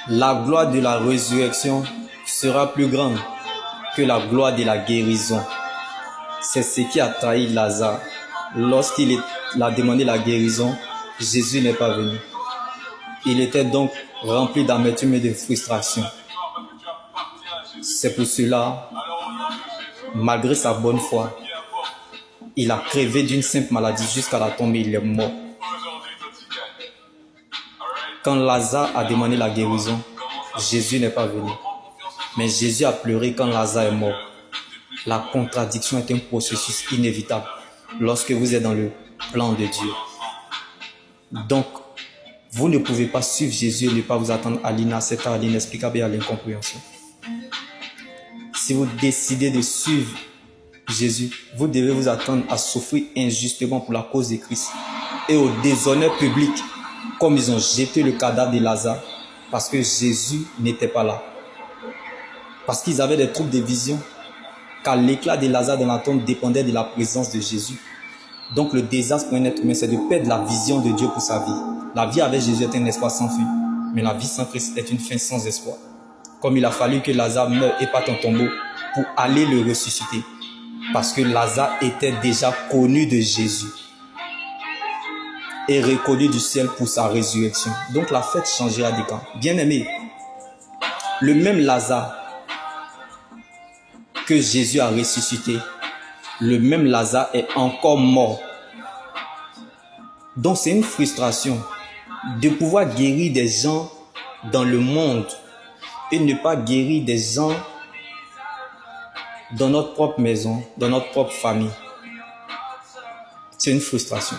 La gloire de la résurrection sera plus grande que la gloire de la guérison. C'est ce qui a trahi Lazare. Lorsqu'il a demandé la guérison, Jésus n'est pas venu. Il était donc rempli d'amertume et de frustration. C'est pour cela, malgré sa bonne foi, il a crevé d'une simple maladie jusqu'à la tombe et il est mort. Quand Lazare a demandé la guérison, Jésus n'est pas venu. Mais Jésus a pleuré quand Lazare est mort. La contradiction est un processus inévitable lorsque vous êtes dans le plan de Dieu. Donc, vous ne pouvez pas suivre Jésus et ne pas vous attendre à l'inacceptable, à l'inexplicable et à l'incompréhension. Si vous décidez de suivre Jésus, vous devez vous attendre à souffrir injustement pour la cause de Christ et au déshonneur public, comme ils ont jeté le cadavre de Lazare parce que Jésus n'était pas là. Parce qu'ils avaient des troubles de vision, car l'éclat de Lazare dans la tombe dépendait de la présence de Jésus. Donc le désastre pour un être humain, c'est de perdre la vision de Dieu pour sa vie. La vie avec Jésus est un espoir sans fin, mais la vie sans Christ est une fin sans espoir. Comme il a fallu que Lazare meure et parte en tombeau pour aller le ressusciter. Parce que Lazare était déjà connu de Jésus et reconnu du ciel pour sa résurrection. Donc la fête changera de camp. Bien-aimé, le même Lazare que Jésus a ressuscité, le même Lazare est encore mort. Donc c'est une frustration de pouvoir guérir des gens dans le monde et ne pas guérir des gens dans notre propre maison, dans notre propre famille. C'est une frustration.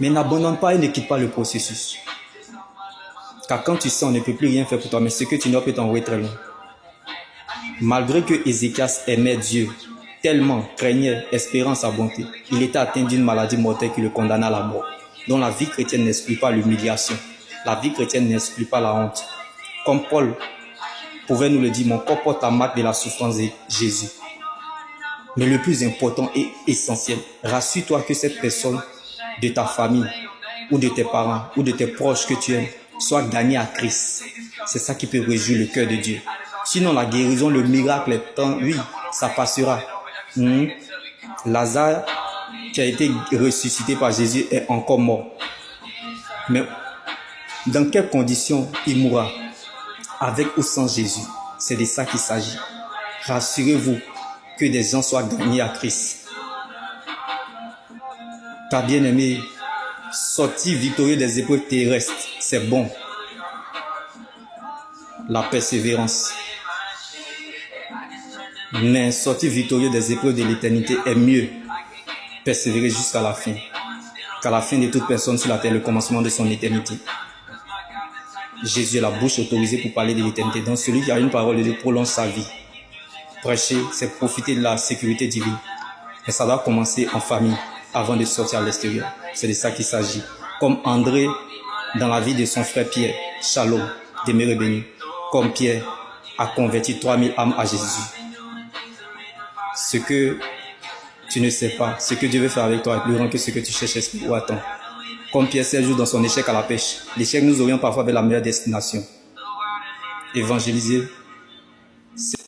Mais n'abandonne pas et ne quitte pas le processus. Car quand tu sens on ne peut plus rien faire pour toi, mais ce que tu n'as peut t'envoyer très loin. Malgré que Ézéchias aimait Dieu, tellement craignait, espérant sa bonté, il était atteint d'une maladie mortelle qui le condamna à la mort. Donc la vie chrétienne n'exclut pas l'humiliation. La vie chrétienne n'exclut pas la honte. Comme Paul pouvait nous le dire, mon corps porte la marque de la souffrance de Jésus. Mais le plus important et essentiel, rassure-toi que cette personne de ta famille ou de tes parents ou de tes proches que tu aimes soit gagnée à Christ. C'est ça qui peut réjouir le cœur de Dieu. Sinon la guérison, le miracle est temps, oui, ça passera. Lazare qui a été ressuscité par Jésus est encore mort. Mais dans quelles conditions il mourra? Avec ou sans Jésus? C'est de ça qu'il s'agit. Rassurez-vous que des gens soient gagnés à Christ. Car bien aimé, sortir victorieux des épreuves terrestres, c'est bon. La persévérance. Mais sortir victorieux des épreuves de l'éternité est mieux. Persévérer jusqu'à la fin. Car la fin de toute personne sur la terre est le commencement de son éternité. Jésus est la bouche autorisée pour parler de l'éternité. Donc celui qui a une parole de Dieu prolonge sa vie. Prêcher, c'est profiter de la sécurité divine. Mais ça doit commencer en famille avant de sortir à l'extérieur. C'est de ça qu'il s'agit. Comme André, dans la vie de son frère Pierre, Shalom, demeuré béni. Comme Pierre a converti 3000 âmes à Jésus. Ce que tu ne sais pas, ce que Dieu veut faire avec toi est plus grand que ce que tu cherches ou attends. Comme Pierre s'est joué dans son échec à la pêche. L'échec nous oriente parfois vers la meilleure destination. Évangéliser,